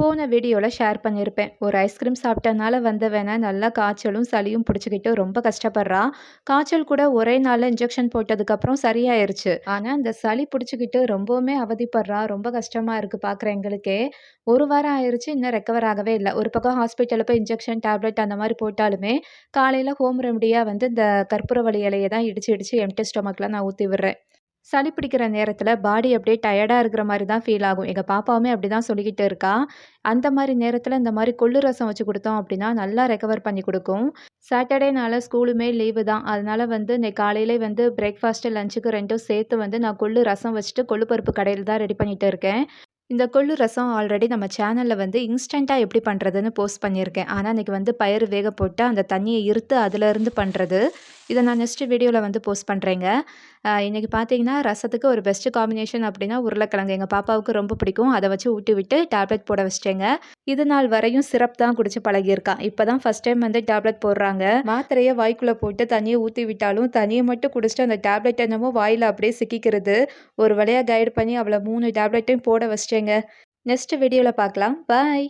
போன வீடியோவில் ஷேர் பண்ணியிருப்பேன். ஒரு ஐஸ்கிரீம் சாப்பிட்டனால வந்தவன நல்லா காய்ச்சலும் சளியும் பிடிச்சிக்கிட்டு ரொம்ப கஷ்டப்படுறா. காய்ச்சல் கூட ஒரே நாளில் இன்ஜெக்ஷன் போட்டதுக்கப்புறம் சரியாயிருச்சு. ஆனால் இந்த சளி பிடிச்சிக்கிட்டு ரொம்பவுமே அவதிப்படுறா. ரொம்ப கஷ்டமாக இருக்குது பார்க்குற எங்களுக்கே. ஒரு வாரம் ஆயிருச்சு, இன்னும் ரெக்கவர் ஆகவே இல்லை. ஒரு பக்கம் ஹாஸ்பிட்டலில் போய் இன்ஜெக்ஷன் டேப்லெட் அந்த மாதிரி போட்டாலுமே காலையில் ஹோம் ரெமடியாக வந்து இந்த கற்பூரவள்ளி இலையை தான் இடிச்சு இடிச்சு எம்டி ஸ்டொமக்கில் நான் ஊற்றி விடுறேன். சளி பிடிக்கிற நேரத்தில பாடி அப்படியே டயர்டா இருக்கிற மாரி தான் ஃபீல் ஆகும். எங்க பாப்பாவுமே அப்படிதான் சொல்லிக்கிட்டு இருக்கா. அந்த மாரி நேரத்தில இந்த மாரி கொள்ளு ரசம் வச்சு குடுத்தோம் அப்படின்னா, நல்லா ரெக்கவர் பண்ணி குடுக்கும். சாட்டர்டேனால ஸ்கூலுமே லீவு தான். அதனால வந்து இன்னைக்கு காலையிலே வந்து பிரேக்ஃபாஸ்ட்டு, லஞ்சுக்கு 2ம் சேர்த்து வந்து நான் கொள்ளு ரசம் வச்சுட்டு கொள்ளு பருப்பு கடையில தான் ரெடி பண்ணிட்டு இருக்கேன். இந்த கொள்ளு ரசம் ஆல்ரெடி நம்ம சேனல்ல வந்து இன்ஸ்டன்ட்டா எப்படி பண்ணுறதுன்னு போஸ்ட் பண்ணியிருக்கேன். ஆனா, இன்னைக்கு வந்து பயறு வேக போட்டு அந்த தண்ணிய இருத்து அதிலருந்து பண்ணுறது. இத நான் நெக்ஸ்ட் வீடியோல வந்து போஸ்ட் பண்றேங்க. இன்னைக்கு பார்த்தீங்கன்னா, ரசத்துக்கு ஒரு பெஸ்ட் காம்பினேஷன் அப்படின்னா உருளைக்கிழங்கு. எங்க பாப்பாவுக்கு ரொம்ப பிடிக்கும். அத வச்சு ஊட்டி விட்டு டேப்லெட் போட வச்சுட்டேங்க. இது நாள் வரையும் சிரப் தான் குடிச்சு பழகியிருக்கா. இப்ப தான் ஃபர்ஸ்ட் டைம் வந்து டேப்லெட் போடுறாங்க. மாத்திரைய வாய்க்குள்ள போட்டு தண்ணிய ஊத்தி விட்டாலும், தண்ணிய மட்டும் குடிச்சுட்டு அந்த டேப்லெட் என்னமோ வாயில அப்படியே சிக்கிக்கிறது. ஒரு வழியா கைடு பண்ணி அவள 3 டேப்லெட்டையும் போட வச்சுட்டேங்க. நெக்ஸ்ட் வீடியோல பார்க்கலாம். பாய்.